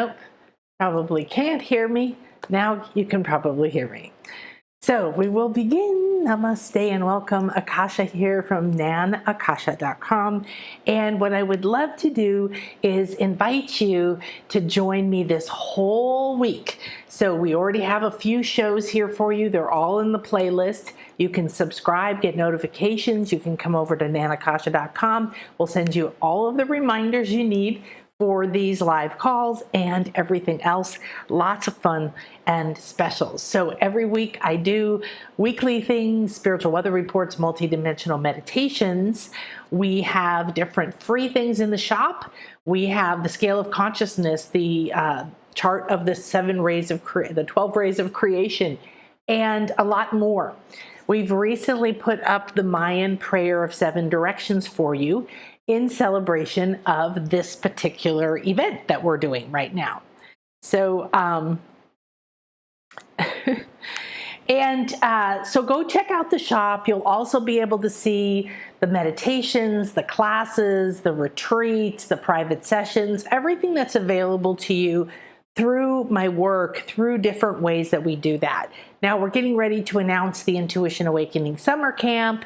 Nope, probably can't hear me. Now you can probably hear me. So we will begin. Namaste and welcome. Akasha here from nanakasha.com. And what I would love to do is invite you to join me this whole week. So we already have a few shows here for you. They're all in the playlist. You can subscribe, get notifications. You can come over to nanakasha.com. We'll send you all of the reminders you need for these live calls and everything else. Lots of fun and specials. So every week I do weekly things, spiritual weather reports, multidimensional meditations. We have different free things in the shop. We have the scale of consciousness, the chart of the 12 rays of creation, and a lot more. We've recently put up the Mayan prayer of 7 directions for you in celebration of this particular event that we're doing right now. So, so go check out the shop. You'll also be able to see the meditations, the classes, the retreats, the private sessions, everything that's available to you through my work, through different ways that we do that. Now we're getting ready to announce the Intuition Awakening Summer Camp.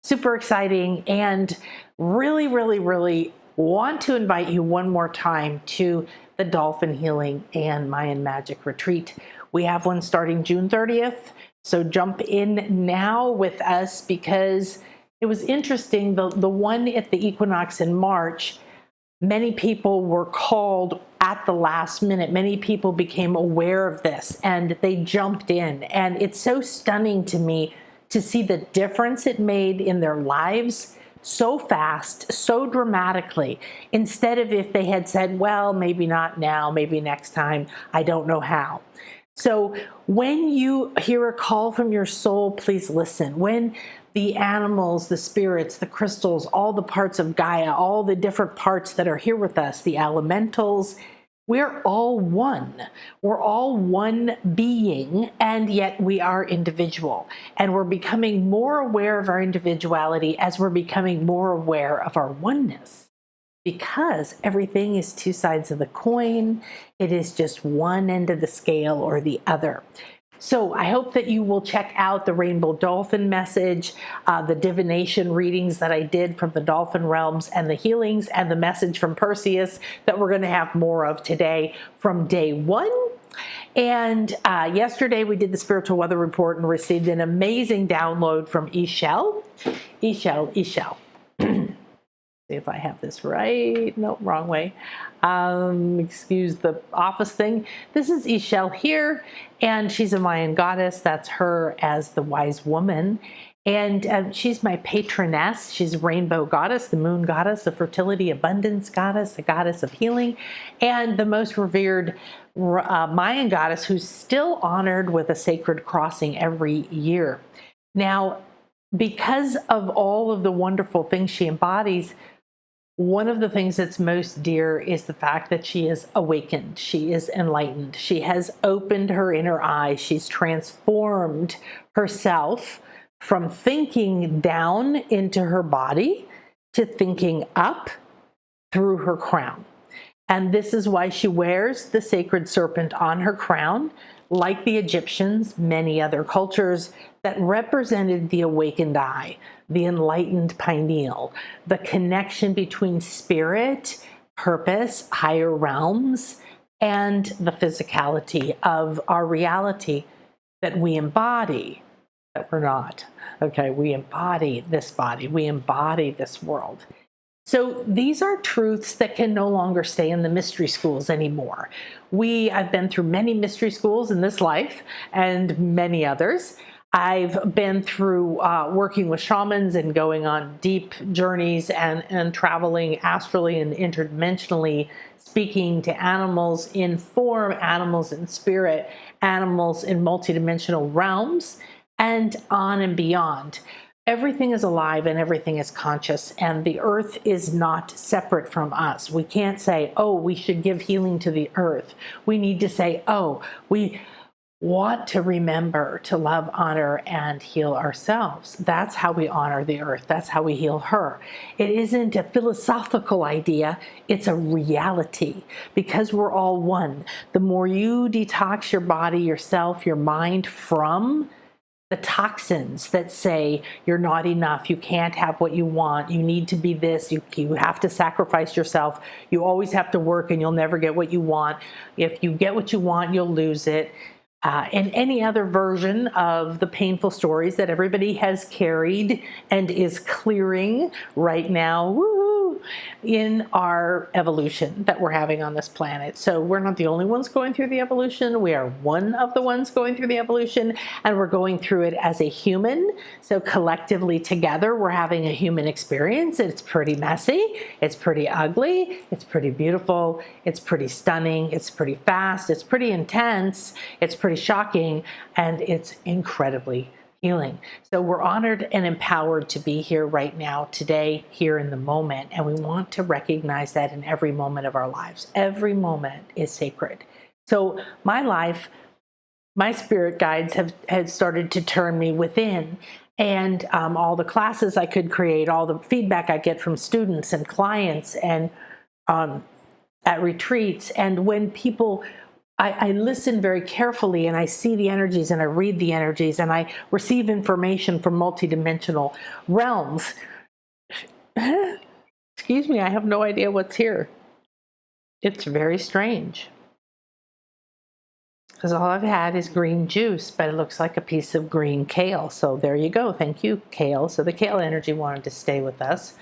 Super exciting, and really, really, really want to invite you one more time to the Dolphin Healing and Mayan Magic Retreat. We have one starting June 30th, so jump in now with us, because it was interesting. The one at the equinox in March, many people were called at the last minute. Many people became aware of this and they jumped in, and it's so stunning to me to see the difference it made in their lives so fast, so dramatically, instead of if they had said, well, maybe not now, maybe next time, I don't know how. So when you hear a call from your soul, please listen. When the animals, the spirits, the crystals, all the parts of Gaia, all the different parts that are here with us, the elementals, we're all one. We're all one being, and yet we are individual. And we're becoming more aware of our individuality as we're becoming more aware of our oneness. Because everything is 2 sides of the coin. It is just one end of the scale or the other. So I hope that you will check out the Rainbow Dolphin message, the divination readings that I did from the Dolphin realms, and the healings, and the message from Perseus that we're going to have more of today from day 1. And yesterday we did the spiritual weather report and received an amazing download from Ixchel. Ixchel. See if I have this right. No, wrong way. Excuse the office thing. This is Ixchel here, and she's a Mayan goddess. That's her as the wise woman. And she's my patroness. She's a rainbow goddess, the moon goddess, the fertility, abundance goddess, the goddess of healing, and the most revered Mayan goddess who's still honored with a sacred crossing every year. Now, because of all of the wonderful things she embodies, one of the things that's most dear is the fact that she is awakened. She is enlightened. She has opened her inner eye. She's transformed herself from thinking down into her body to thinking up through her crown. And this is why she wears the sacred serpent on her crown, like the Egyptians, many other cultures that represented the awakened eye, the enlightened pineal, the connection between spirit, purpose, higher realms, and the physicality of our reality that we embody, that we're not. Okay, we embody this body, we embody this world. So these are truths that can no longer stay in the mystery schools anymore. I've been through many mystery schools in this life and many others. I've been through working with shamans and going on deep journeys and traveling astrally and interdimensionally, speaking to animals in form, animals in spirit, animals in multidimensional realms, and on and beyond. Everything is alive and everything is conscious, and the earth is not separate from us. We can't say, oh, we should give healing to the earth. We need to say, oh, want to remember to love, honor, and heal ourselves. That's how we honor the earth. That's how we heal her. It isn't a philosophical idea, it's a reality, because we're all one. The more you detox your body, yourself, your mind from the toxins that say you're not enough, you can't have what you want, you need to be this, you have to sacrifice yourself, you always have to work and you'll never get what you want. If you get what you want, you'll lose it. And any other version of the painful stories that everybody has carried and is clearing right now, woohoo, in our evolution that we're having on this planet. So we're not the only ones going through the evolution. We are one of the ones going through the evolution, and we're going through it as a human. So collectively together, we're having a human experience. It's pretty messy. It's pretty ugly. It's pretty beautiful. It's pretty stunning. It's pretty fast. It's pretty intense. It's pretty shocking, and it's incredibly healing. So we're honored and empowered to be here right now, today, here in the moment, and we want to recognize that in every moment of our lives. Every moment is sacred. So my life, my spirit guides have started to turn me within, and all the classes I could create, all the feedback I get from students and clients and at retreats, and when people, I listen very carefully and I see the energies and I read the energies and I receive information from multidimensional realms. Excuse me, I have no idea what's here. It's very strange. Because all I've had is green juice, but it looks like a piece of green kale. So there you go. Thank you, kale. So the kale energy wanted to stay with us.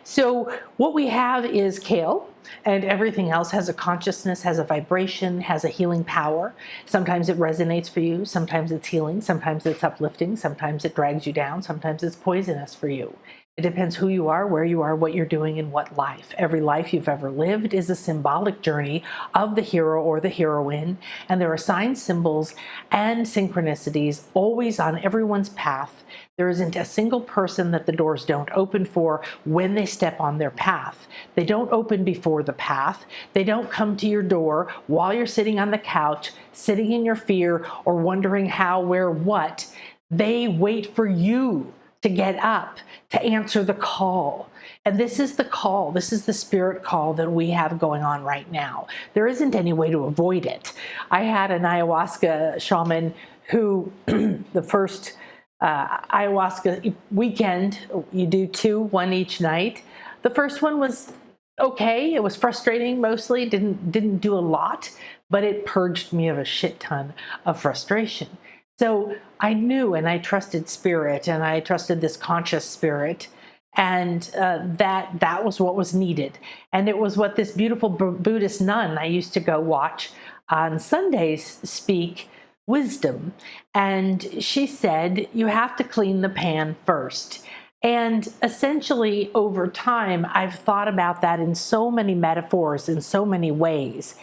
So what we have is kale, and everything else has a consciousness, has a vibration, has a healing power. Sometimes it resonates for you. Sometimes it's healing. Sometimes it's uplifting. Sometimes it drags you down. Sometimes it's poisonous for you. It depends who you are, where you are, what you're doing, in what life. Every life you've ever lived is a symbolic journey of the hero or the heroine, and there are signs, symbols, and synchronicities always on everyone's path. There isn't a single person that the doors don't open for when they step on their path. They don't open before the path. They don't come to your door while you're sitting on the couch, sitting in your fear, or wondering how, where, what. They wait for you to get up, to answer the call. And this is the call. This is the spirit call that we have going on right now. There isn't any way to avoid it. I had an ayahuasca shaman who, the first ayahuasca weekend, you do two, one each night. The first one was okay. It was frustrating mostly, didn't do a lot, but it purged me of a shit ton of frustration. So I knew, and I trusted spirit, and I trusted this conscious spirit, and that was what was needed. And it was what this beautiful Buddhist nun I used to go watch on Sundays speak wisdom. And she said, you have to clean the pan first. And essentially, over time, I've thought about that in so many metaphors, in so many ways.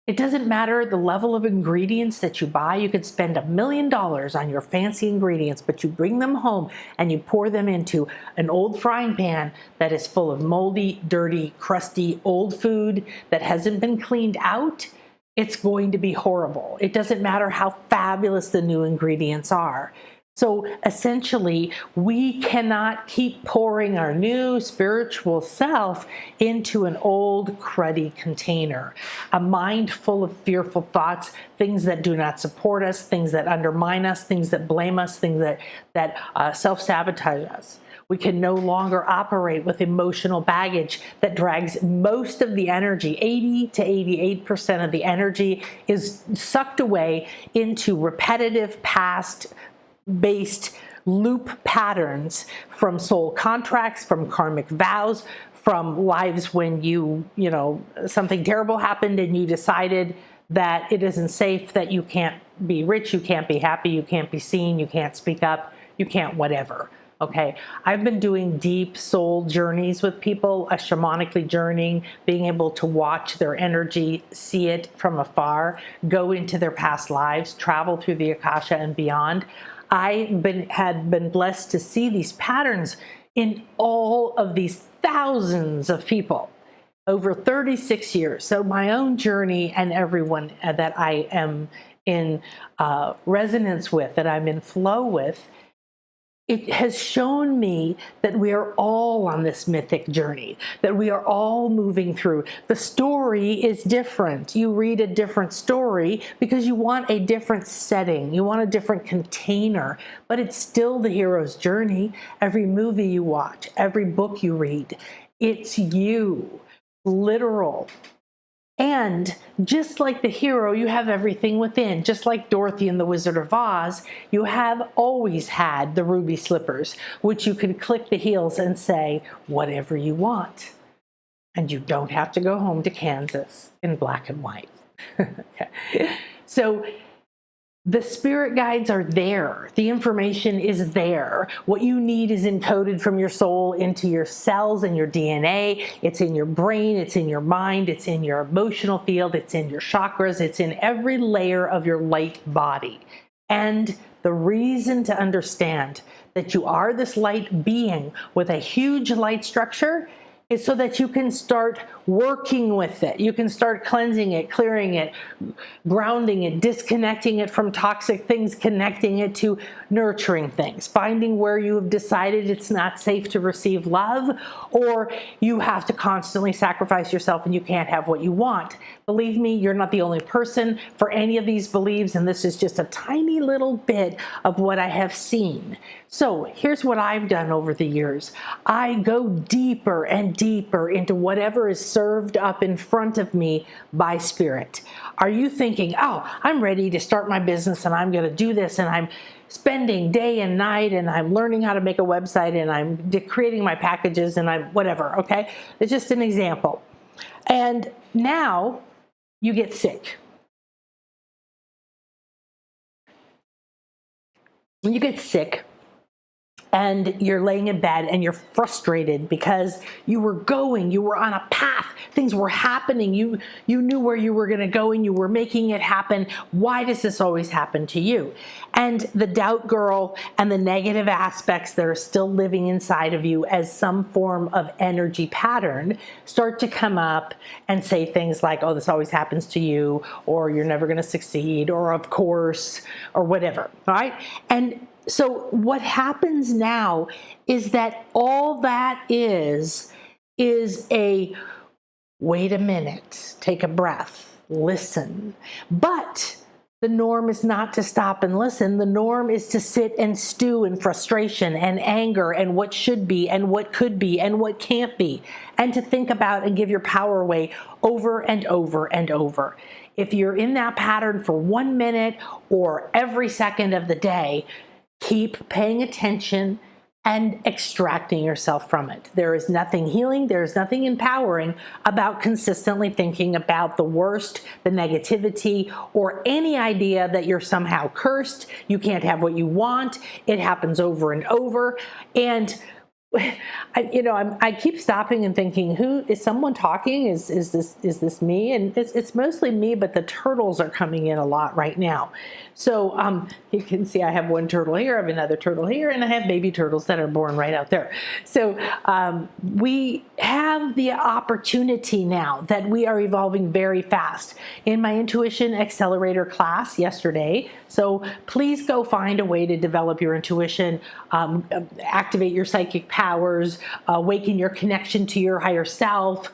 It doesn't matter the level of ingredients that you buy. You could spend $1 million on your fancy ingredients, but you bring them home and you pour them into an old frying pan that is full of moldy, dirty, crusty, old food that hasn't been cleaned out. It's going to be horrible. It doesn't matter how fabulous the new ingredients are. So essentially, we cannot keep pouring our new spiritual self into an old cruddy container, a mind full of fearful thoughts, things that do not support us, things that undermine us, things that blame us, things that self-sabotage us. We can no longer operate with emotional baggage that drags most of the energy. 80 to 88% of the energy is sucked away into repetitive past-based loop patterns from soul contracts, from karmic vows, from lives when you know, something terrible happened and you decided that it isn't safe, that you can't be rich, you can't be happy, you can't be seen, you can't speak up, you can't whatever. Okay, I've been doing deep soul journeys with people, shamanically journeying, being able to watch their energy, see it from afar, go into their past lives, travel through the Akasha and beyond. I had been blessed to see these patterns in all of these thousands of people. over 36 years. So my own journey and everyone that I am in resonance with, that I'm in flow with, it has shown me that we are all on this mythic journey, that we are all moving through. The story is different. You read a different story because you want a different setting. You want a different container, but it's still the hero's journey. Every movie you watch, every book you read, it's you, literal. And just like the hero, you have everything within. Just like Dorothy in The Wizard of Oz, you have always had the ruby slippers, which you can click the heels and say, whatever you want. And you don't have to go home to Kansas in black and white. Okay. So the spirit guides are there. The information is there. What you need is encoded from your soul into your cells and your DNA. It's in your brain, it's in your mind, it's in your emotional field, it's in your chakras, it's in every layer of your light body. And the reason to understand that you are this light being with a huge light structure is so that you can start working with it. You can start cleansing it, clearing it, grounding it, disconnecting it from toxic things, connecting it to nurturing things, finding where you have decided it's not safe to receive love, or you have to constantly sacrifice yourself and you can't have what you want. Believe me, you're not the only person for any of these beliefs, and this is just a tiny little bit of what I have seen. So here's what I've done over the years. I go deeper and deeper into whatever is served up in front of me by spirit. Are you thinking, oh, I'm ready to start my business and I'm going to do this and I'm spending day and night and I'm learning how to make a website and I'm creating my packages and I'm whatever, okay? It's just an example. And now you get sick. When you get sick, and you're laying in bed and you're frustrated because you were on a path, things were happening, you knew where you were going to go and you were making it happen. Why does this always happen to you? And the doubt girl and the negative aspects that are still living inside of you as some form of energy pattern start to come up and say things like, oh, this always happens to you, or you're never going to succeed, or of course, or whatever, right? And so what happens now is that all that is a wait a minute, take a breath, listen. But the norm is not to stop and listen. The norm is to sit and stew in frustration and anger and what should be and what could be and what can't be, and to think about and give your power away over and over and over. If you're in that pattern for 1 minute or every second of the day, keep paying attention and extracting yourself from it. There is nothing healing, there is nothing empowering about consistently thinking about the worst, the negativity, or any idea that you're somehow cursed, you can't have what you want, it happens over and over. And I keep stopping and thinking, who is someone talking? Is this me? And it's mostly me, but the turtles are coming in a lot right now. So you can see I have one turtle here, I have another turtle here, and I have baby turtles that are born right out there. So we have the opportunity now that we are evolving very fast. In my Intuition Accelerator class yesterday, so please go find a way to develop your intuition, activate your psychic powers, awaken your connection to your higher self,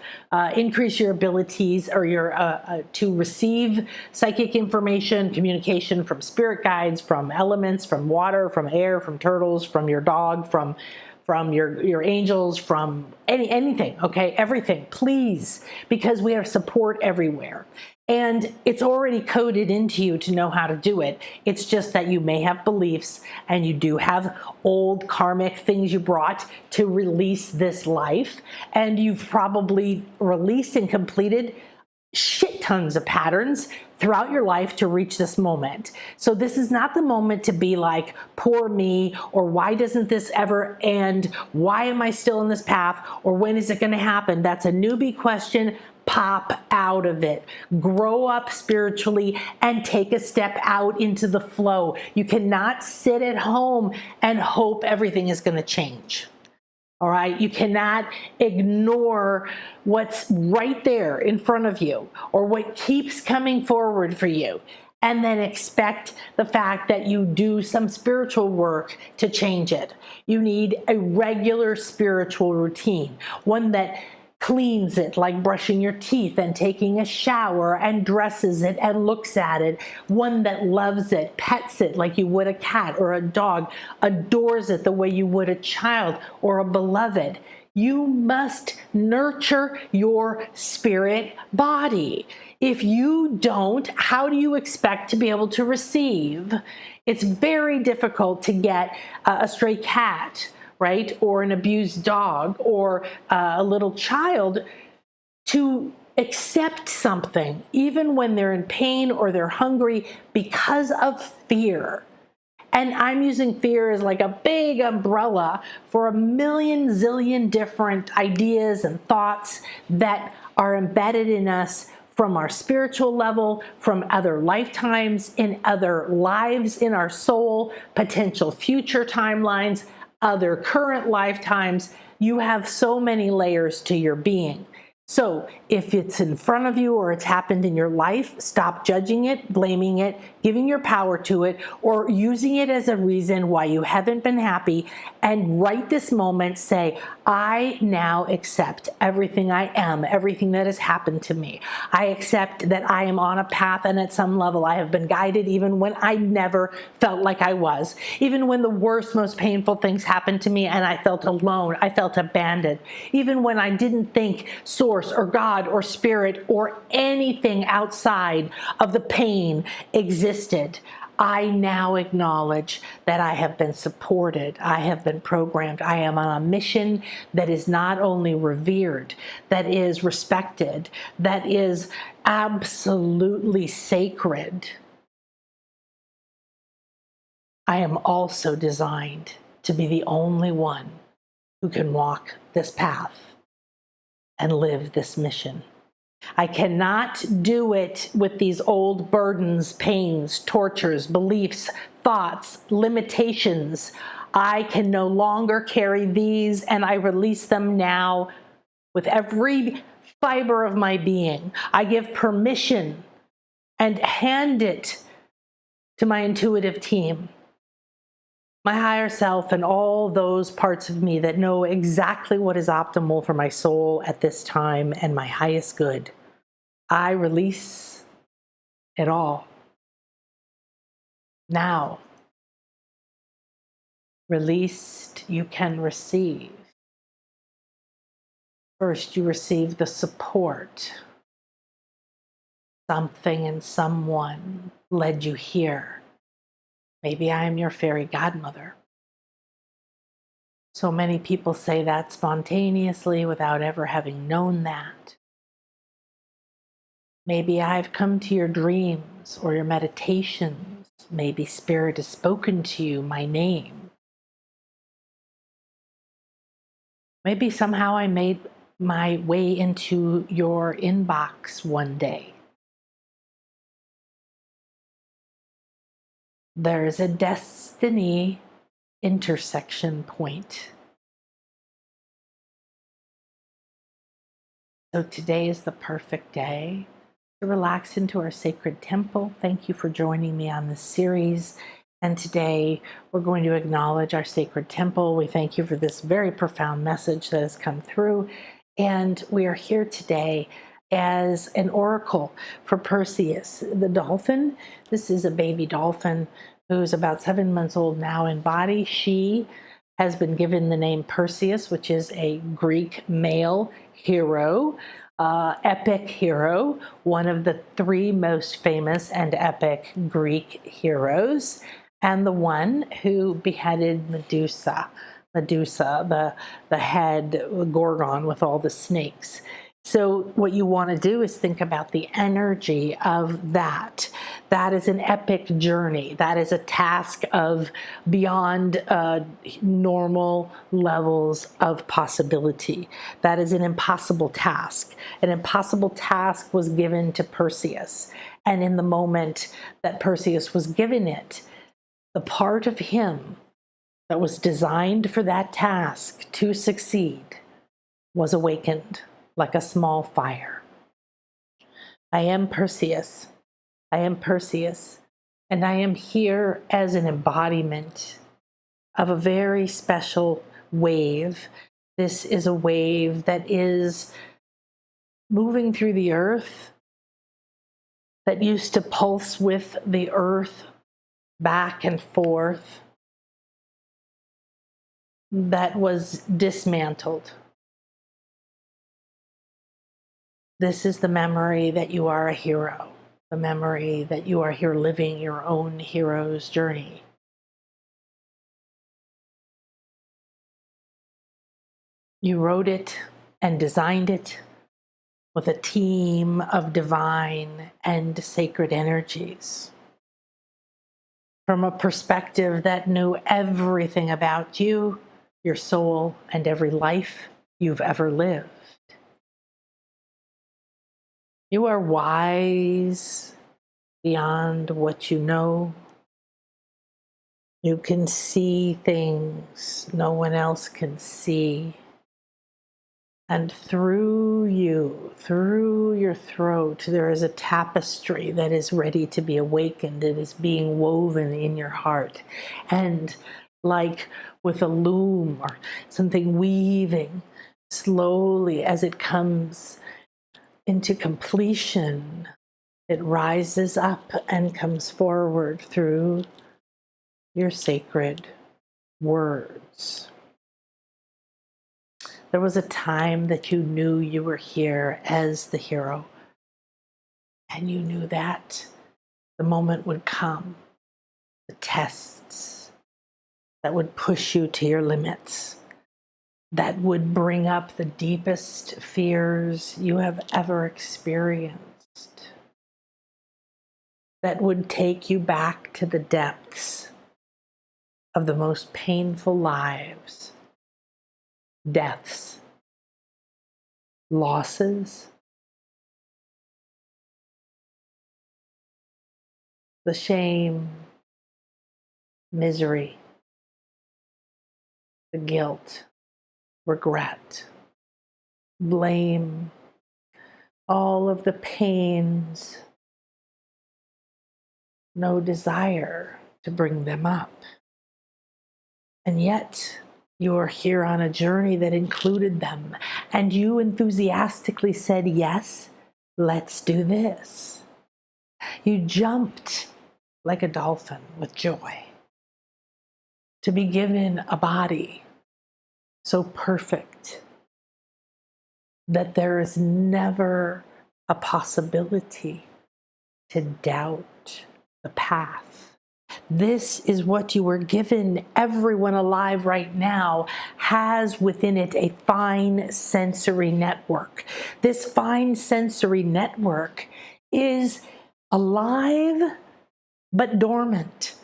increase your abilities or your to receive psychic information, communication from spirit guides, from elements, from water, from air, from turtles, from your dog, from your angels, from anything, okay? Everything, please, because we have support everywhere. And it's already coded into you to know how to do it. It's just that you may have beliefs and you do have old karmic things you brought to release this life. And you've probably released and completed shit tons of patterns throughout your life to reach this moment. So this is not the moment to be like, poor me, or why doesn't this ever end? Why am I still in this path? Or when is it going to happen? That's a newbie question. Pop out of it. Grow up spiritually and take a step out into the flow. You cannot sit at home and hope everything is going to change. All right. You cannot ignore what's right there in front of you or what keeps coming forward for you, and then expect the fact that you do some spiritual work to change it. You need a regular spiritual routine, one that cleans it, like brushing your teeth and taking a shower, and dresses it and looks at it, one that loves it, pets it like you would a cat or a dog, adores it the way you would a child or a beloved. You must nurture your spirit body. If you don't, how do you expect to be able to receive? It's very difficult to get a stray cat, right, or an abused dog, or a little child to accept something, even when they're in pain or they're hungry, because of fear. And I'm using fear as like a big umbrella for a million zillion different ideas and thoughts that are embedded in us from our spiritual level, from other lifetimes, in other lives in our soul, potential future timelines, other current lifetimes. You have so many layers to your being. So if it's in front of you or it's happened in your life, stop judging it, blaming it, giving your power to it, or using it as a reason why you haven't been happy. And right this moment say, I now accept everything I am, everything that has happened to me. I accept that I am on a path, and at some level I have been guided even when I never felt like I was. Even when the worst, most painful things happened to me and I felt alone, I felt abandoned. Even when I didn't think Source or God or Spirit or anything outside of the pain existed, I now acknowledge that I have been supported, I have been programmed, I am on a mission that is not only revered, that is respected, that is absolutely sacred. I am also designed to be the only one who can walk this path and live this mission. I cannot do it with these old burdens, pains, tortures, beliefs, thoughts, limitations. I can no longer carry these, and I release them now with every fiber of my being. I give permission and hand it to my intuitive team, my higher self, and all those parts of me that know exactly what is optimal for my soul at this time and my highest good. I release it all. Now, released, you can receive. First, you receive the support. Something and someone led you here. Maybe I am your fairy godmother. So many people say that spontaneously without ever having known that. Maybe I've come to your dreams or your meditations. Maybe Spirit has spoken to you my name. Maybe somehow I made my way into your inbox one day. There's a destiny intersection point. So today is the perfect day to relax into our sacred temple. Thank you for joining me on this series. And today we're going to acknowledge our sacred temple. We thank you for this very profound message that has come through. And we are here today as an oracle for Perseus, the dolphin. This is a baby dolphin who's about 7 months old now in body. She has been given the name Perseus, which is a Greek male hero, epic hero, one of the 3 most famous and epic Greek heroes, and the one who beheaded Medusa, the head Gorgon with all the snakes. So what you want to do is think about the energy of that. That is an epic journey. That is a task of beyond normal levels of possibility. That is an impossible task. An impossible task was given to Perseus. And in the moment that Perseus was given it, the part of him that was designed for that task to succeed was awakened like a small fire. I am Perseus. I am Perseus, and I am here as an embodiment of a very special wave. This is a wave that is moving through the earth, that used to pulse with the earth back and forth, that was dismantled. This is the memory that you are a hero, the memory that you are here living your own hero's journey. You wrote it and designed it with a team of divine and sacred energies, from a perspective that knew everything about you, your soul, and every life you've ever lived. You are wise beyond what you know. You can see things no one else can see. And through you, through your throat, there is a tapestry that is ready to be awakened. It is being woven in your heart. And like with a loom or something weaving slowly as it comes into completion, it rises up and comes forward through your sacred words. There was a time that you knew you were here as the hero, and you knew that the moment would come, the tests that would push you to your limits, that would bring up the deepest fears you have ever experienced, that would take you back to the depths of the most painful lives, deaths, losses, the shame, misery, the guilt, regret, blame, all of the pains, no desire to bring them up. And yet, you are here on a journey that included them, and you enthusiastically said, yes, let's do this. You jumped like a dolphin with joy to be given a body so perfect that there is never a possibility to doubt the path. This is what you were given. Everyone alive right now has within it a fine sensory network. This fine sensory network is alive but dormant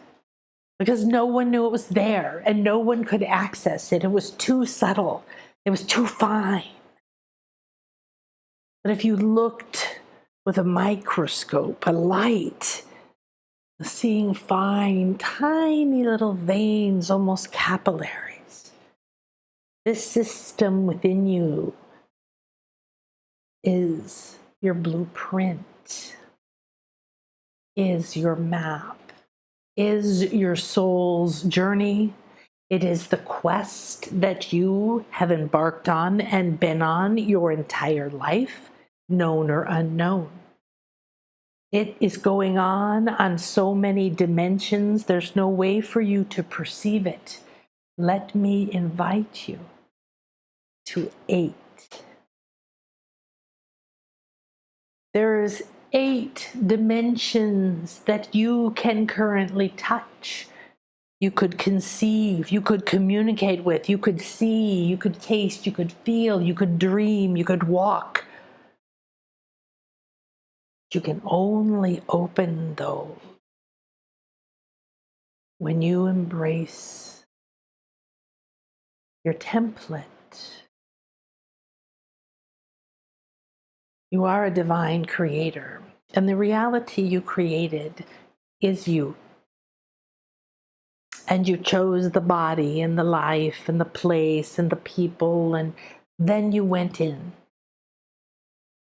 because no one knew it was there and no one could access it. It was too subtle. It was too fine. But if you looked with a microscope, a light, seeing fine, tiny little veins, almost capillaries. This system within you is your blueprint, is your map, is your soul's journey. It is the quest that you have embarked on and been on your entire life, known or unknown. It is going on so many dimensions, there's no way for you to perceive it. Let me invite you to 8. There's 8 dimensions that you can currently touch. You could conceive, you could communicate with, you could see, you could taste, you could feel, you could dream, you could walk. You can only open those when you embrace your template. You are a divine creator, and the reality you created is you. And you chose the body and the life and the place and the people, and then you went in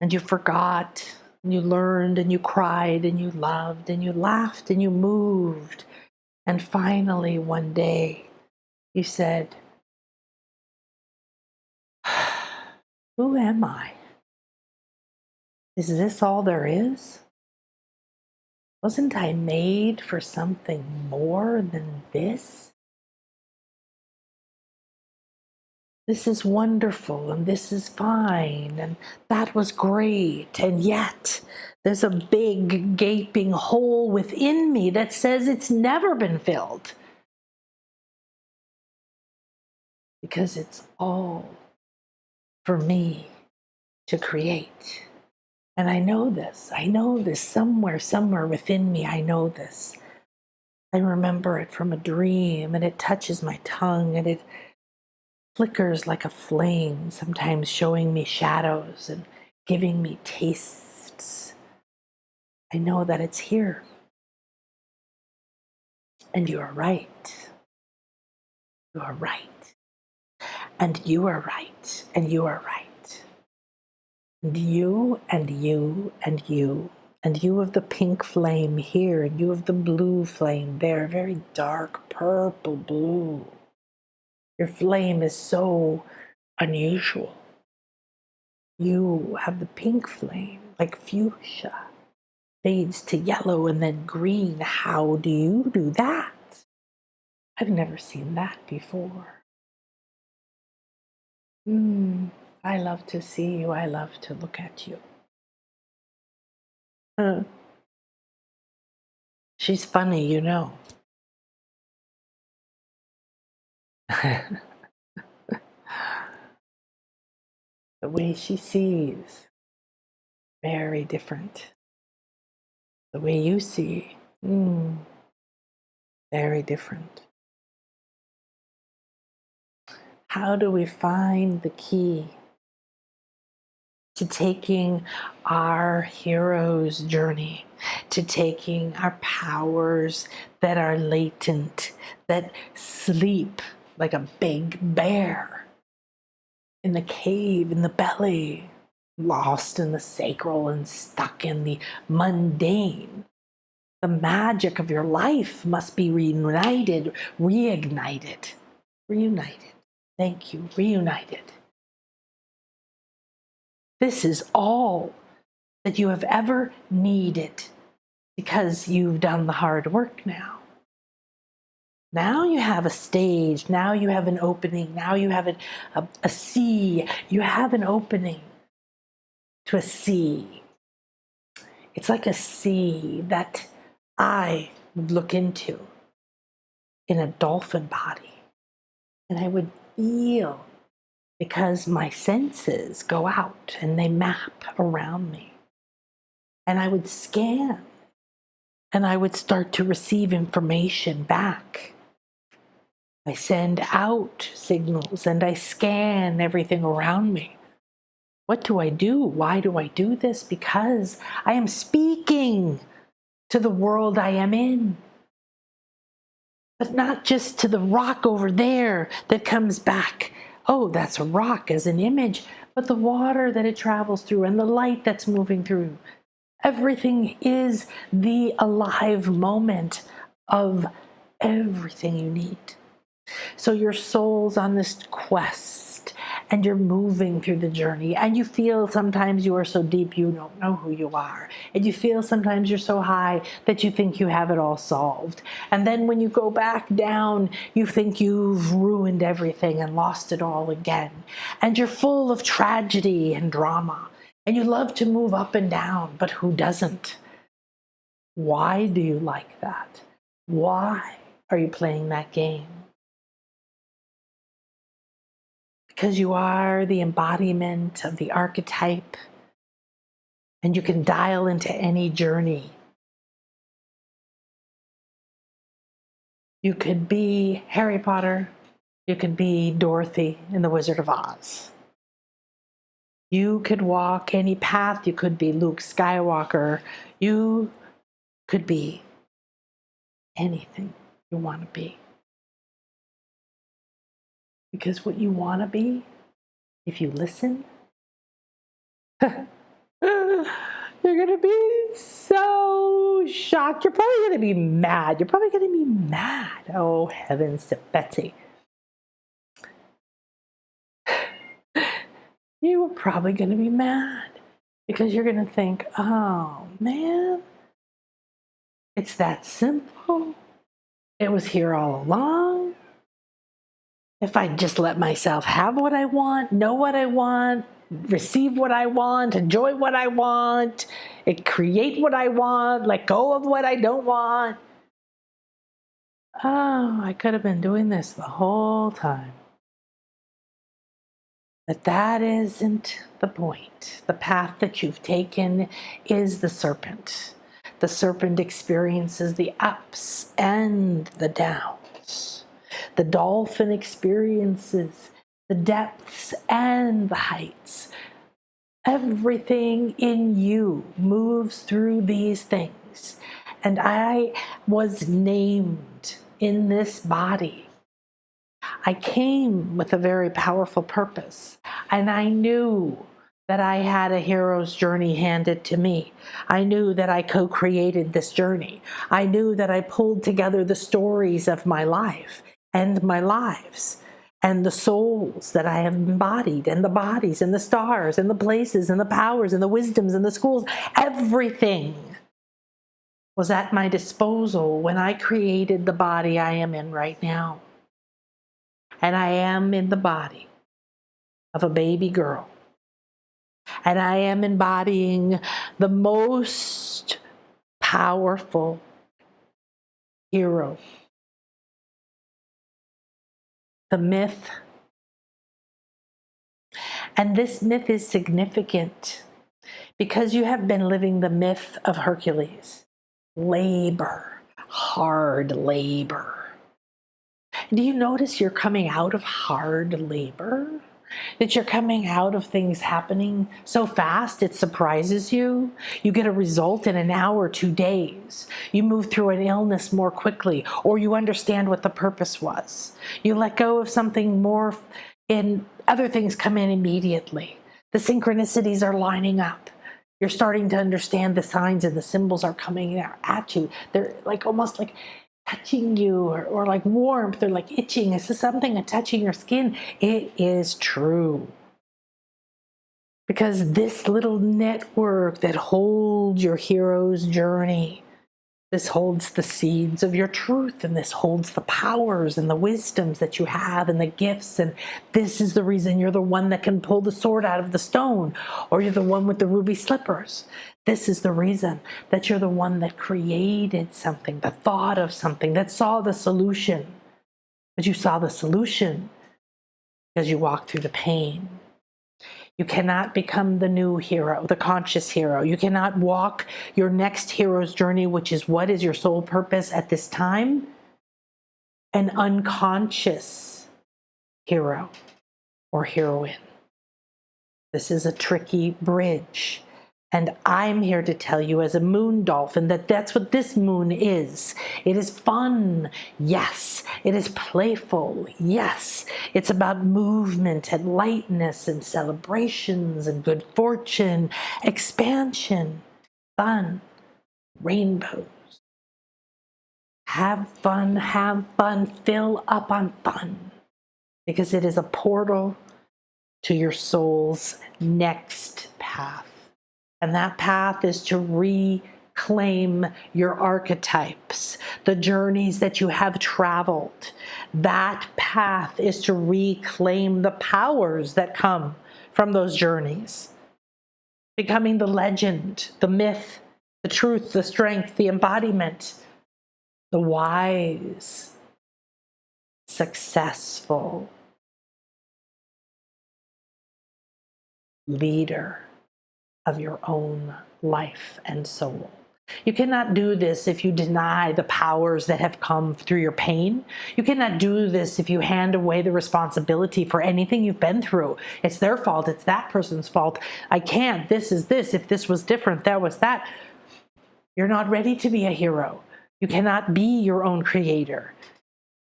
and you forgot and you learned and you cried and you loved and you laughed and you moved. And finally, one day, you said, who am I? Is this all there is? Wasn't I made for something more than this? This is wonderful and this is fine and that was great, and yet there's a big gaping hole within me that says it's never been filled, because it's all for me to create. And I know this somewhere within me. I know this. I remember it from a dream, and it touches my tongue, and it flickers like a flame, sometimes showing me shadows and giving me tastes. I know that it's here. And you are right. You are right. And you are right. And you are right. And you and you and you. And you of the pink flame here, and you of the blue flame there, very dark purple blue. Your flame is so unusual. You have the pink flame, like fuchsia, fades to yellow and then green. How do you do that? I've never seen that before. I love to see you. I love to look at you. She's funny, you know. The way she sees, very different. The way you see, very different. How do we find the key to taking our hero's journey, to taking our powers that are latent, that sleep like a big bear in the cave, in the belly, lost in the sacral and stuck in the mundane? The magic of your life must be reunited, reignited, reunited. Thank you, reunited. This is all that you have ever needed, because you've done the hard work now. Now you have a stage, now you have an opening, now you have a sea, you have an opening to a sea. It's like a sea that I would look into in a dolphin body, and I would feel, because my senses go out and they map around me. And I would scan, and I would start to receive information back. I send out signals and I scan everything around me. What do I do? Why do I do this? Because I am speaking to the world I am in. But not just to the rock over there that comes back. Oh, that's a rock as an image, but the water that it travels through and the light that's moving through. Everything is the alive moment of everything you need. So your soul's on this quest, and you're moving through the journey, and you feel sometimes you are so deep you don't know who you are, and you feel sometimes you're so high that you think you have it all solved, and then when you go back down you think you've ruined everything and lost it all again, and you're full of tragedy and drama, and you love to move up and down, but who doesn't? Why do you like that? Why are you playing that game? Because you are the embodiment of the archetype, and you can dial into any journey. You could be Harry Potter, you could be Dorothy in The Wizard of Oz. You could walk any path, you could be Luke Skywalker, you could be anything you want to be. Because what you want to be, if you listen, you're going to be so shocked. You're probably going to be mad. You're probably going to be mad. Oh, heavens to Betsy. You are probably going to be mad because you're going to think, oh, man, it's that simple. It was here all along. If I just let myself have what I want, know what I want, receive what I want, enjoy what I want, and create what I want, let go of what I don't want. Oh, I could have been doing this the whole time. But that isn't the point. The path that you've taken is the serpent. The serpent experiences the ups and the downs. The dolphin experiences the depths and the heights. Everything in you moves through these things. And I was named in this body. I came with a very powerful purpose, and I knew that I had a hero's journey handed to me. I knew that I co-created this journey. I knew that I pulled together the stories of my life and my lives and the souls that I have embodied and the bodies and the stars and the places and the powers and the wisdoms and the schools. Everything was at my disposal when I created the body I am in right now. And I am in the body of a baby girl. And I am embodying the most powerful hero. The myth. And this myth is significant because you have been living the myth of Hercules. Labor, hard labor. Do you notice you're coming out of hard labor? That you're coming out of things happening so fast it surprises you? You get a result in an hour or 2 days. You move through an illness more quickly, or you understand what the purpose was. You let go of something more and other things come in immediately. The synchronicities are lining up. You're starting to understand the signs and the symbols are coming at you. They're like almost like touching you or like warmth or like itching. Is this something touching your skin? It is true. Because this little network that holds your hero's journey, this holds the seeds of your truth, and this holds the powers and the wisdoms that you have and the gifts. And this is the reason you're the one that can pull the sword out of the stone, or you're the one with the ruby slippers. This is the reason that you're the one that created something, that thought of something, that saw the solution. But you saw the solution because you walked through the pain. You cannot become the new hero, the conscious hero. You cannot walk your next hero's journey, which is what is your soul purpose at this time, an unconscious hero or heroine. This is a tricky bridge. And I'm here to tell you as a moon dolphin that that's what this moon is. It is fun, yes. It is playful, yes. It's about movement and lightness and celebrations and good fortune, expansion, fun, rainbows. Have fun, fill up on fun. Because it is a portal to your soul's next path. And that path is to reclaim your archetypes, the journeys that you have traveled. That path is to reclaim the powers that come from those journeys. Becoming the legend, the myth, the truth, the strength, the embodiment, the wise, successful leader of your own life and soul. You cannot do this if you deny the powers that have come through your pain. You cannot do this if you hand away the responsibility for anything you've been through. It's their fault. It's that person's fault. I can't. This is this. If this was different, that was that. You're not ready to be a hero. You cannot be your own creator.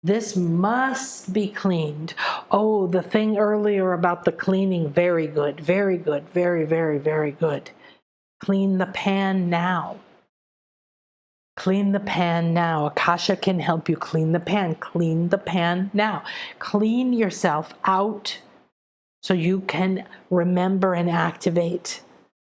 This must be cleaned. Oh, the thing earlier about the cleaning, very good, very good, very, very, very good. Clean the pan now. Clean the pan now. Akasha can help you clean the pan. Clean the pan now. Clean yourself out so you can remember and activate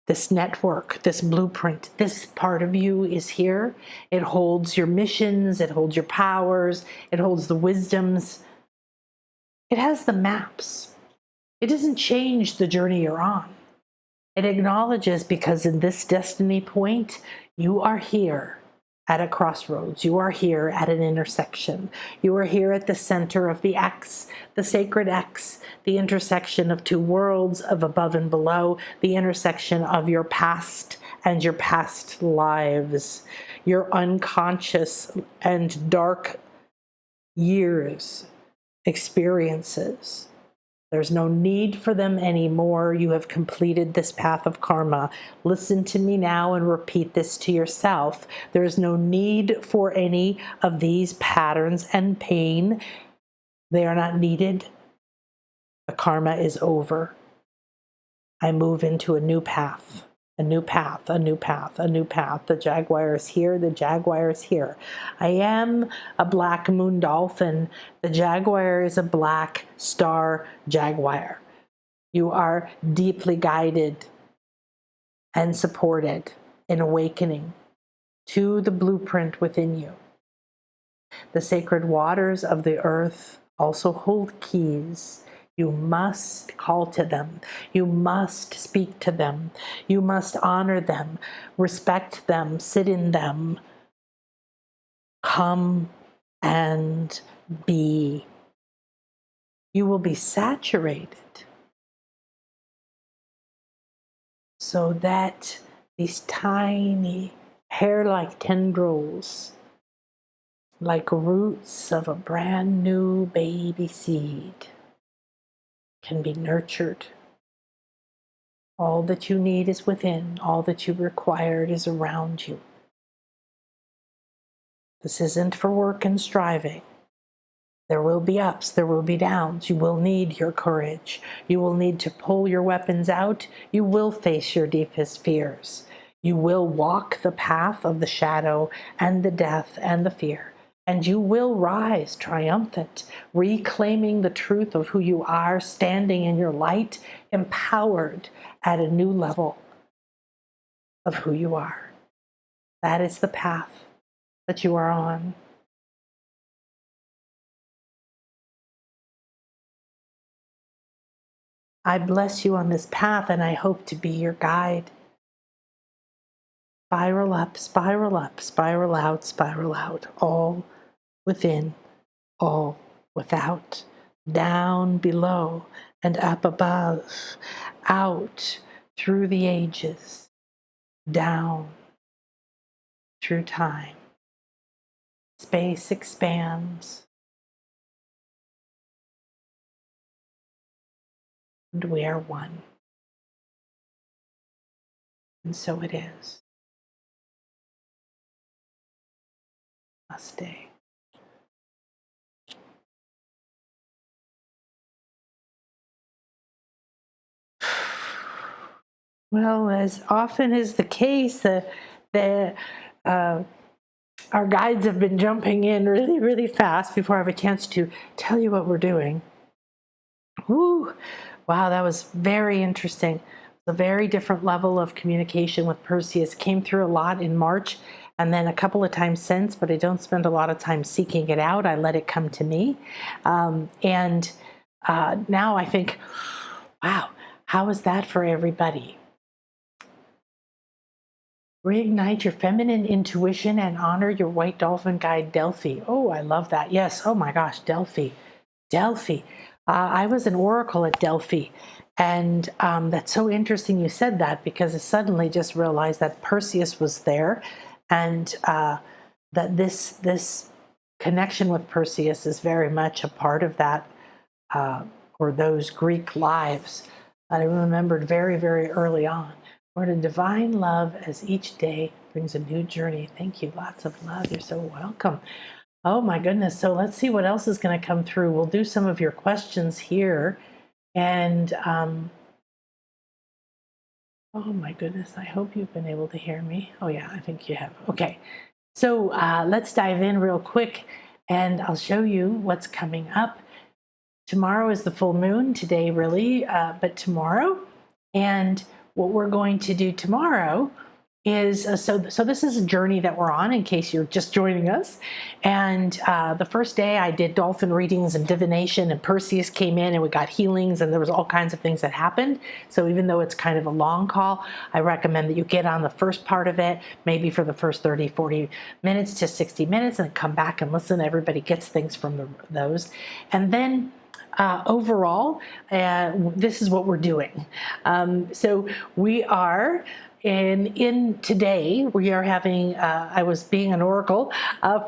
this network, this blueprint. This part of you is here. It holds your missions, it holds your powers, it holds the wisdoms. It has the maps. It doesn't change the journey you're on. It acknowledges, because in this destiny point, you are here at a crossroads. You are here at an intersection. You are here at the center of the X, the sacred X, the intersection of two worlds, of above and below, the intersection of your past and your past lives, your unconscious and dark years, experiences. There's no need for them anymore. You have completed this path of karma. Listen to me now and repeat this to yourself. There is no need for any of these patterns and pain. They are not needed. The karma is over. I move into a new path. A new path, a new path, a new path. The jaguar is here, the jaguar is here. I am a black moon dolphin. The jaguar is a black star jaguar. You are deeply guided and supported in awakening to the blueprint within you. The sacred waters of the earth also hold keys. You must call to them. You must speak to them. You must honor them, respect them, sit in them. Come and be. You will be saturated so that these tiny hair-like tendrils, like roots of a brand new baby seed, can be nurtured. All that you need is within. All that you required is around you. This isn't for work and striving. There will be ups, there will be downs. You will need your courage. You will need to pull your weapons out. You will face your deepest fears. You will walk the path of the shadow and the death and the fear. And you will rise triumphant, reclaiming the truth of who you are, standing in your light, empowered at a new level of who you are. That is the path that you are on. I bless you on this path, and I hope to be your guide. Spiral up, spiral up, spiral out, all within, all without, down below and up above, out through the ages, down through time. Space expands, and we are one. And so it is. Namaste. Well, as often is the case, our guides have been jumping in really, really fast before I have a chance to tell you what we're doing. Ooh, wow, that was very interesting. A very different level of communication with Perseus. Came through a lot in March and then a couple of times since, but I don't spend a lot of time seeking it out. I let it come to me. Now I think, wow, how is that for everybody? Reignite your feminine intuition and honor your white dolphin guide, Delphi. Oh, I love that. Yes. Oh my gosh, Delphi. Delphi. I was an oracle at Delphi. And that's so interesting you said that, because I suddenly just realized that Perseus was there, and that this connection with Perseus is very much a part of that, or those Greek lives that I remembered very, very early on. Lord, in divine love, as each day brings a new journey. Thank you. Lots of love. You're so welcome. Oh my goodness. So let's see what else is going to come through. We'll do some of your questions here. And oh my goodness, I hope you've been able to hear me. Oh yeah, I think you have. Okay. So let's dive in real quick and I'll show you what's coming up. Tomorrow is the full moon, today really, but tomorrow. And what we're going to do tomorrow is, so this is a journey that we're on in case you're just joining us. And the first day I did dolphin readings and divination, and Perseus came in and we got healings, and there was all kinds of things that happened. So even though it's kind of a long call, I recommend that you get on the first part of it, maybe for the first 30, 40 minutes to 60 minutes, and come back and listen. Everybody gets things from those. And then overall, this is what we're doing. So we are in today we are having I was being an oracle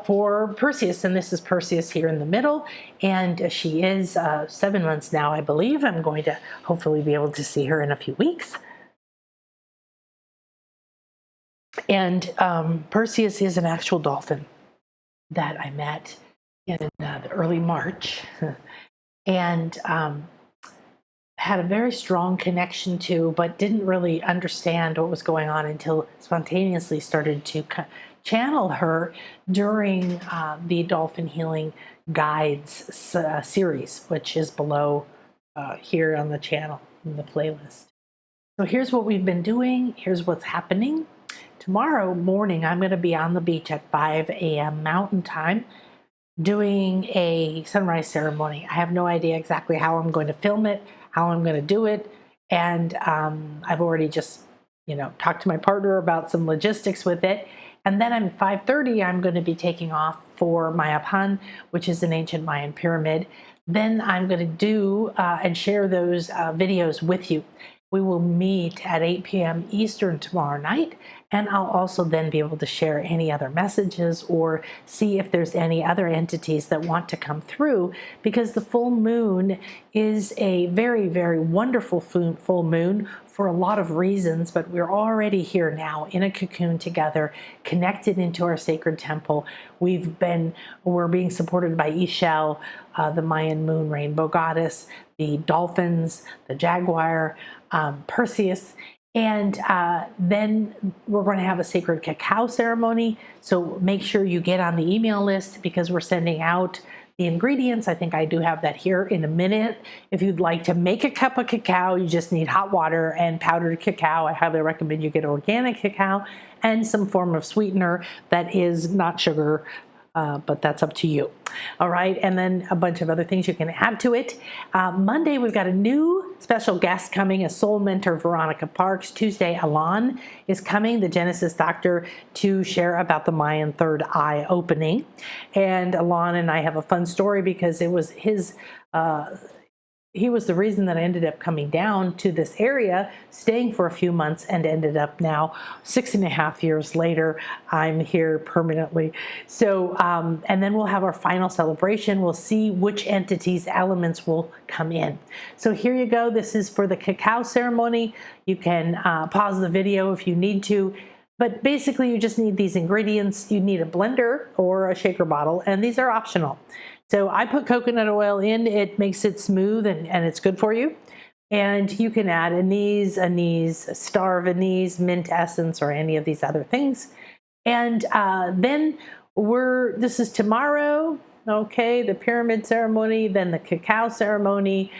for Perseus, and this is Perseus here in the middle, and she is 7 months now, I believe. I'm going to hopefully be able to see her in a few weeks. And Perseus is an actual dolphin that I met in the early March and had a very strong connection to, but didn't really understand what was going on until spontaneously started to channel her during the Dolphin Healing Guides series, which is below here on the channel in the playlist. So here's what we've been doing. Here's what's happening. Tomorrow morning, I'm going to be on the beach at 5 a.m. Mountain Time doing a sunrise ceremony. I have no idea exactly how I'm going to film it, how I'm going to do it. And I've already just, talked to my partner about some logistics with it. And then at 5:30, I'm going to be taking off for Mayan, which is an ancient Mayan pyramid. Then I'm going to do and share those videos with you. We will meet at 8 p.m. Eastern tomorrow night, and I'll also then be able to share any other messages or see if there's any other entities that want to come through, because the full moon is a very, very wonderful full moon for a lot of reasons, but we're already here now in a cocoon together, connected into our sacred temple. We're being supported by Ixchel, the Mayan moon rainbow goddess, the dolphins, the jaguar, Perseus, and then we're going to have a sacred cacao ceremony. So make sure you get on the email list, because we're sending out the ingredients. I think I do have that here in a minute. If you'd like to make a cup of cacao, you just need hot water and powdered cacao. I highly recommend you get organic cacao and some form of sweetener that is not sugar, but that's up to you. All right, and then a bunch of other things you can add to it. Monday, we've got a new special guest coming, a soul mentor, Veronica Parks. Tuesday, Alon is coming, the Genesis doctor, to share about the Mayan third eye opening. And Alon and I have a fun story, because it was his he was the reason that I ended up coming down to this area, staying for a few months, and ended up now 6.5 years later, I'm here permanently. So, and then we'll have our final celebration. We'll see which entities, elements will come in. So here you go. This is for the cacao ceremony. You can pause the video if you need to. But basically, you just need these ingredients. You need a blender or a shaker bottle, and these are optional. So I put coconut oil in. It makes it smooth, and it's good for you. And you can add anise, star of anise, mint essence, or any of these other things. And then this is tomorrow, okay, the pyramid ceremony, then the cacao ceremony.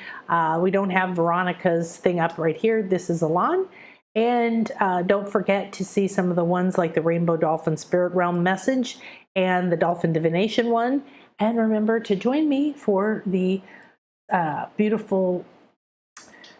We don't have Veronica's thing up right here. This is Alon. And don't forget to see some of the ones like the Rainbow Dolphin Spirit Realm message and the Dolphin Divination one. And remember to join me for the beautiful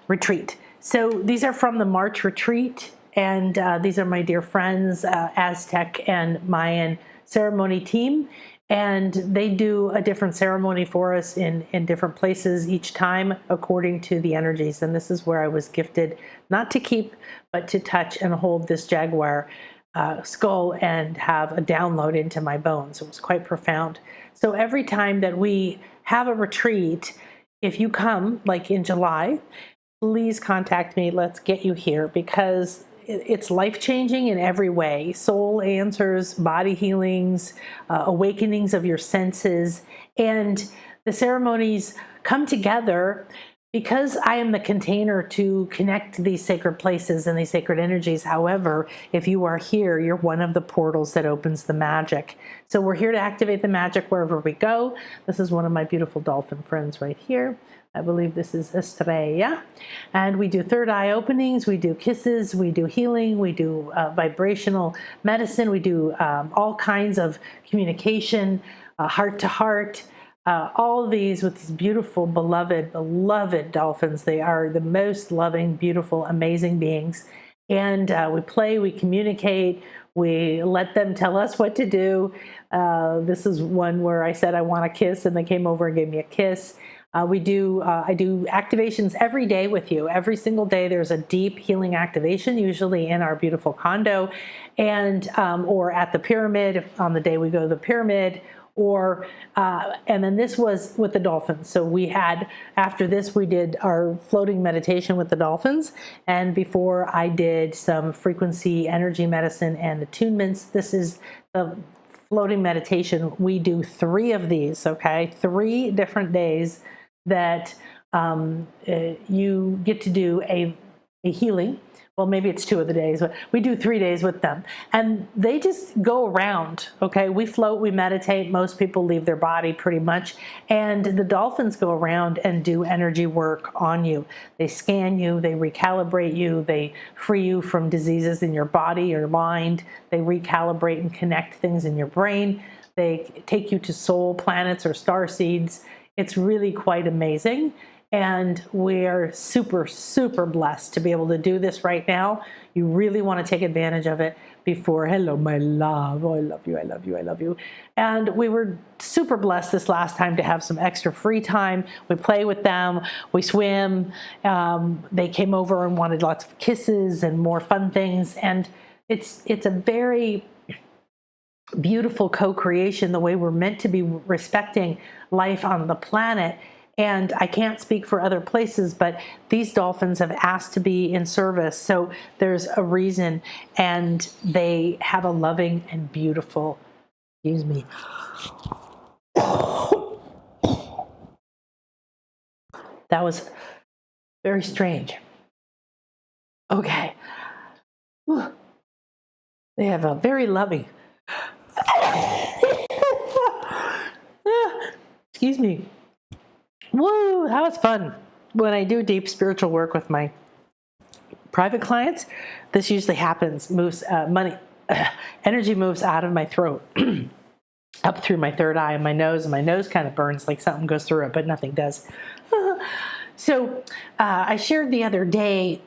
retreat. So these are from the March retreat, and these are my dear friends, Aztec and Mayan ceremony team. And they do a different ceremony for us in different places each time according to the energies. And this is where I was gifted not to keep, but to touch and hold this jaguar skull and have a download into my bones. It was quite profound. So every time that we have a retreat, if you come, like in July, please contact me. Let's get you here, because it's life-changing in every way. Soul answers, body healings, awakenings of your senses. And the ceremonies come together because I am the container to connect these sacred places and these sacred energies. However, if you are here, you're one of the portals that opens the magic. So we're here to activate the magic wherever we go. This is one of my beautiful dolphin friends right here. I believe this is Estrella. And we do third eye openings, we do kisses, we do healing, we do vibrational medicine, we do all kinds of communication, heart to heart. All of these with these beautiful, beloved dolphins. They are the most loving, beautiful, amazing beings. And we play, we communicate, we let them tell us what to do. This is one where I said I want a kiss, and they came over and gave me a kiss. I do activations every day with you. Every single day there's a deep healing activation, usually in our beautiful condo, and or at the pyramid on the day we go to the pyramid. Or and then this was with the dolphins. So we had, after this, we did our floating meditation with the dolphins, and before I did some frequency energy medicine and attunements. This is the floating meditation. We do 3 of these, okay? 3 different days that you get to do a healing. Well, maybe it's 2 of the days, but we do 3 days with them. And they just go around, okay? We float, we meditate. Most people leave their body pretty much. And the dolphins go around and do energy work on you. They scan you, they recalibrate you, they free you from diseases in your body, your mind. They recalibrate and connect things in your brain. They take you to soul planets or star seeds. It's really quite amazing. And we're super, super blessed to be able to do this right now. You really want to take advantage of it before, hello, my love. Oh, I love you, I love you, I love you. And we were super blessed this last time to have some extra free time. We play with them, we swim. They came over and wanted lots of kisses and more fun things. And it's a very beautiful co-creation, the way we're meant to be respecting life on the planet. And I can't speak for other places, but these dolphins have asked to be in service. So there's a reason, and they have a loving and beautiful, excuse me. That was very strange. Okay. They have a very loving, excuse me. Woo, that was fun. When I do deep spiritual work with my private clients, this usually happens, energy moves out of my throat, up through my third eye and my nose kind of burns like something goes through it, but nothing does. So I shared the other day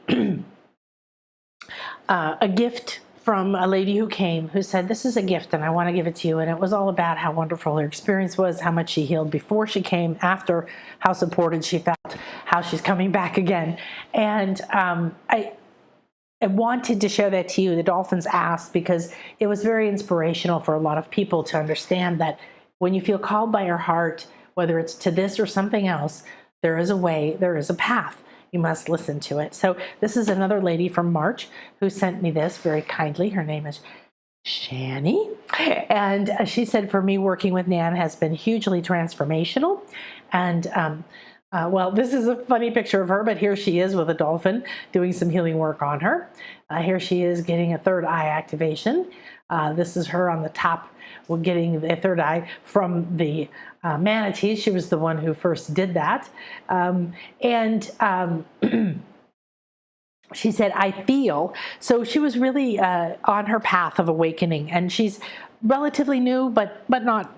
a gift from a lady who came, who said, this is a gift and I want to give it to you. And it was all about how wonderful her experience was, how much she healed before she came, after, how supported she felt, how she's coming back again. And I wanted to share that to you. The dolphins asked because it was very inspirational for a lot of people to understand that when you feel called by your heart, whether it's to this or something else, there is a way, there is a path. You must listen to it. So this is another lady from March who sent me this very kindly. Her name is Shani. And she said, for me, working with Nan has been hugely transformational. And well, this is a funny picture of her, but here she is with a dolphin doing some healing work on her. Here she is getting a third eye activation. This is her on the top, getting the third eye from the manatee. She was the one who first did that. She said, I feel. So she was really on her path of awakening, and she's relatively new, but not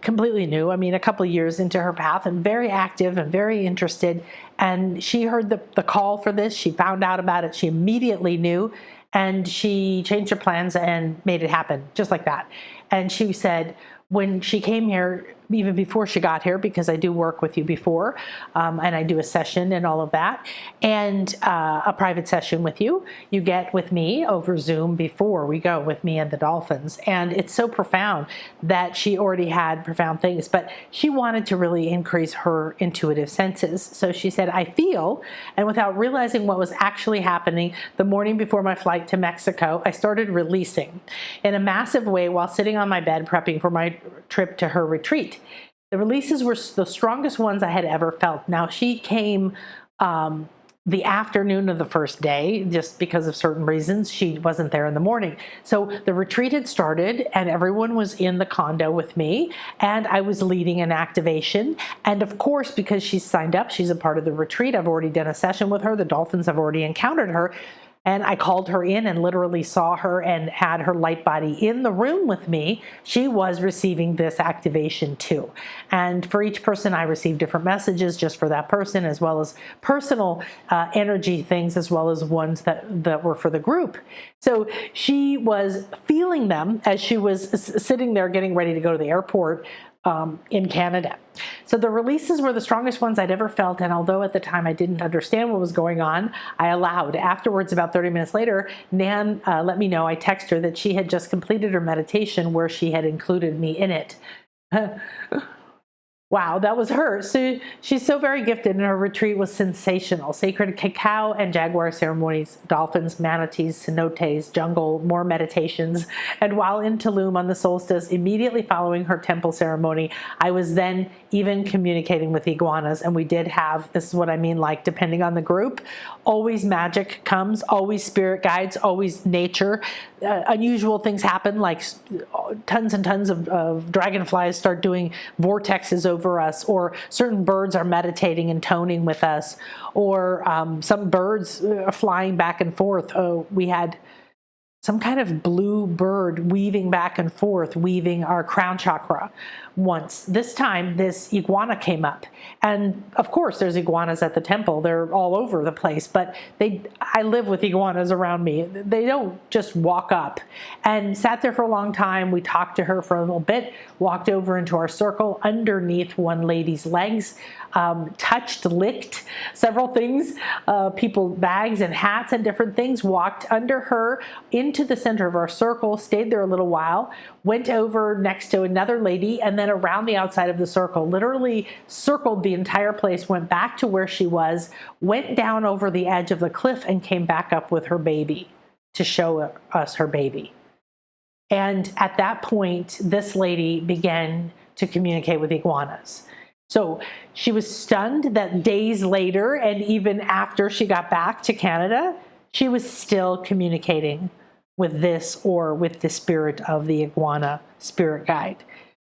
completely new. I mean, a couple of years into her path, and very active and very interested. And she heard the call for this. She found out about it. She immediately knew, and she changed her plans and made it happen just like that. And she said, when she came here, even before she got here, because I do work with you before, and I do a session and all of that, and a private session with you. You get with me over Zoom before we go with me and the dolphins. And it's so profound that she already had profound things, but she wanted to really increase her intuitive senses. So she said, I feel, and without realizing what was actually happening, the morning before my flight to Mexico, I started releasing in a massive way while sitting on my bed prepping for my trip to her retreat. The releases were the strongest ones I had ever felt. Now, she came the afternoon of the first day, just because of certain reasons. She wasn't there in the morning. So the retreat had started and everyone was in the condo with me, and I was leading an activation. And of course, because she's signed up, she's a part of the retreat. I've already done a session with her. The dolphins have already encountered her. And I called her in and literally saw her and had her light body in the room with me. She was receiving this activation too. And for each person, I received different messages just for that person, as well as personal energy things, as well as ones that were for the group. So she was feeling them as she was sitting there getting ready to go to the airport in Canada. So the releases were the strongest ones I'd ever felt, and although at the time I didn't understand what was going on, I allowed. Afterwards, about 30 minutes later, Nan let me know, I texted her that she had just completed her meditation where she had included me in it. Wow, that was her. So she's so very gifted, and her retreat was sensational. Sacred cacao and jaguar ceremonies, dolphins, manatees, cenotes, jungle, more meditations. And while in Tulum on the solstice, immediately following her temple ceremony, I was then even communicating with iguanas. And we did have, this is what I mean, like depending on the group, always magic comes, always spirit guides, always nature. Unusual things happen, like tons and tons of dragonflies start doing vortexes over us, or certain birds are meditating and toning with us, or some birds are flying back and forth. We had some kind of blue bird weaving back and forth, weaving our crown chakra once. This time, this iguana came up. And of course, there's iguanas at the temple. They're all over the place, but I live with iguanas around me. They don't just walk up. And sat there for a long time. We talked to her for a little bit, walked over into our circle underneath one lady's legs, touched, licked several things, people, bags and hats and different things, walked under her into the center of our circle, stayed there a little while, went over next to another lady, and then around the outside of the circle, literally circled the entire place, went back to where she was, went down over the edge of the cliff, and came back up with her baby to show us her baby. And at that point, this lady began to communicate with iguanas. So she was stunned that days later, and even after she got back to Canada, she was still communicating with this, or with the spirit of the iguana spirit guide.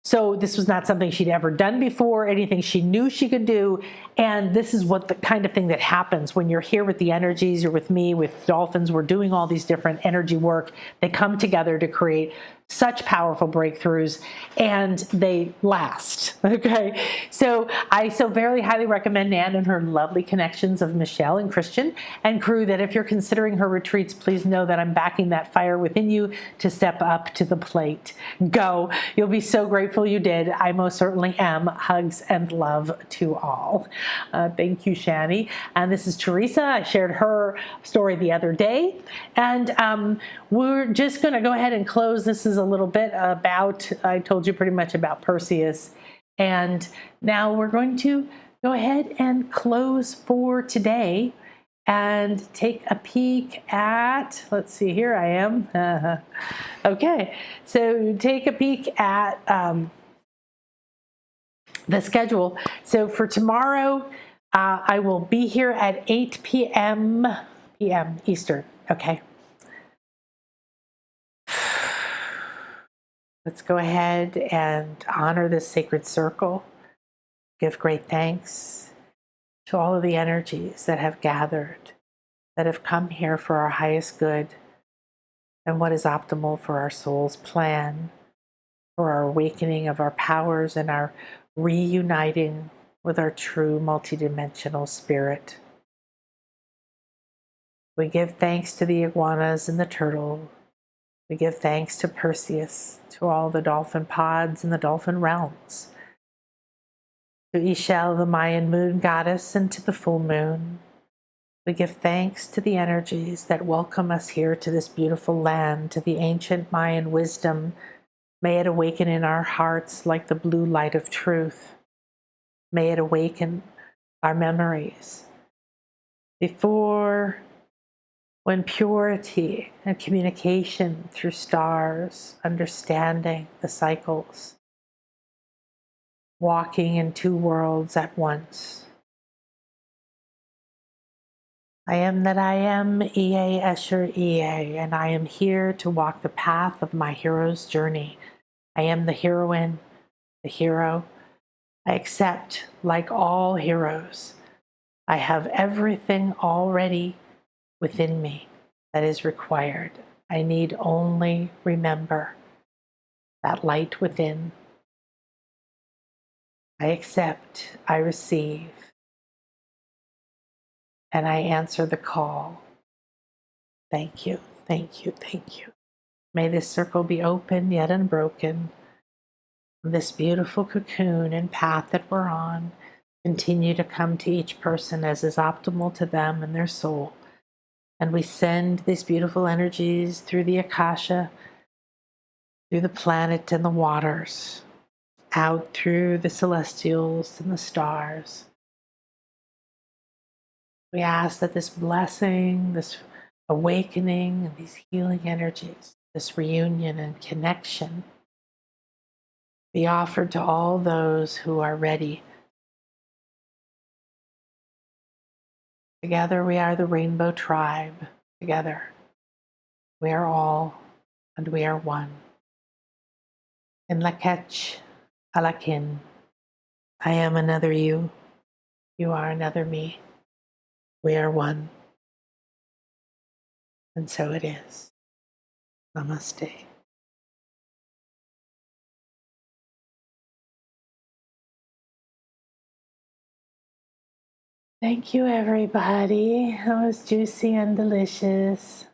So this was not something she'd ever done before, anything she knew she could do. And this is what the kind of thing that happens when you're here with the energies, you're with me, with dolphins, we're doing all these different energy work. They come together to create such powerful breakthroughs, and they last. Okay, so I so very highly recommend Nan and her lovely connections of Michelle and Christian and crew, that if you're considering her retreats, please know that I'm backing that fire within you to step up to the plate. Go. You'll be so grateful you did. I most certainly am. Hugs and love to all. Thank you, Shani. And this is Teresa. I shared her story the other day, and we're just going to go ahead and close. This is a little bit about, I told you pretty much about Perseus, and now we're going to go ahead and close for today and take a peek at, let's see, here I am. Okay, so take a peek at the schedule. So for tomorrow, I will be here at 8 p.m. Eastern. Okay. Let's go ahead and honor this sacred circle. Give great thanks to all of the energies that have gathered, that have come here for our highest good and what is optimal for our soul's plan, for our awakening of our powers and our reuniting with our true multidimensional spirit. We give thanks to the iguanas and the turtle. We give thanks to Perseus, to all the dolphin pods and the dolphin realms, to Ixchel, the Mayan moon goddess, and to the full moon. We give thanks to the energies that welcome us here to this beautiful land, to the ancient Mayan wisdom. May it awaken in our hearts like the blue light of truth. May it awaken our memories. Before, when purity and communication through stars, understanding the cycles, walking in two worlds at once. I am that I am, Ea Escher Ea, and I am here to walk the path of my hero's journey. I am the heroine, the hero. I accept, like all heroes, I have everything already within me that is required. I need only remember that light within. I accept, I receive, and I answer the call. Thank you, thank you, thank you. May this circle be open yet unbroken. This beautiful cocoon and path that we're on continue to come to each person as is optimal to them and their soul. And we send these beautiful energies through the Akasha, through the planet and the waters, out through the celestials and the stars. We ask that this blessing, this awakening, and these healing energies, this reunion and connection be offered to all those who are ready. Together we are the Rainbow Tribe. Together we are all and we are one. In Lakech Alakin, I am another you. You are another me. We are one. And so it is. Namaste. Thank you, everybody. That was juicy and delicious.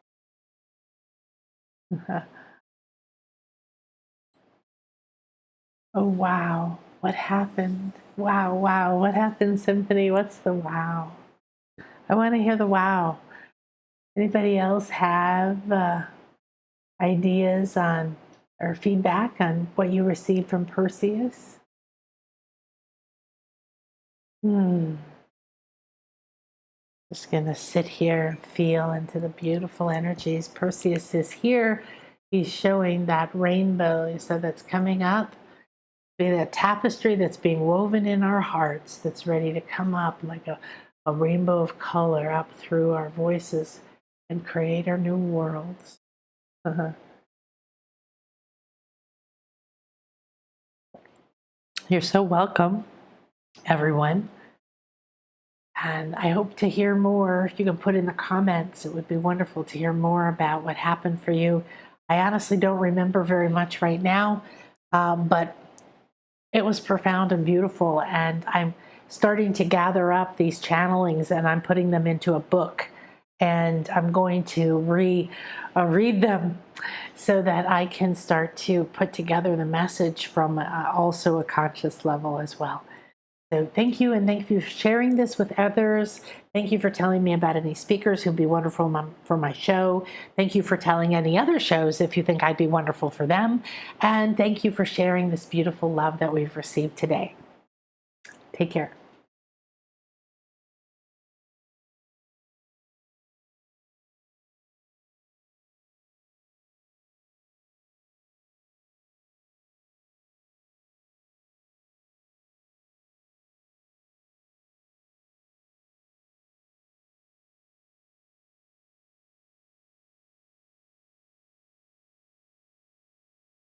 Oh, wow. What happened? Wow, wow. What happened, Symphony? What's the wow? I want to hear the wow. Anybody else have ideas on or feedback on what you received from Perseus? Just going to sit here and feel into the beautiful energies. Perseus is here. He's showing that rainbow, so that's coming up. Be that tapestry that's being woven in our hearts, that's ready to come up like a rainbow of color up through our voices and create our new worlds. You're so welcome, everyone. And I hope to hear more. If you can put in the comments, it would be wonderful to hear more about what happened for you. I honestly don't remember very much right now, but it was profound and beautiful. And I'm starting to gather up these channelings and I'm putting them into a book. And I'm going to read them so that I can start to put together the message from also a conscious level as well. So thank you, and thank you for sharing this with others. Thank you for telling me about any speakers who'd be wonderful for my show. Thank you for telling any other shows if you think I'd be wonderful for them. And thank you for sharing this beautiful love that we've received today. Take care.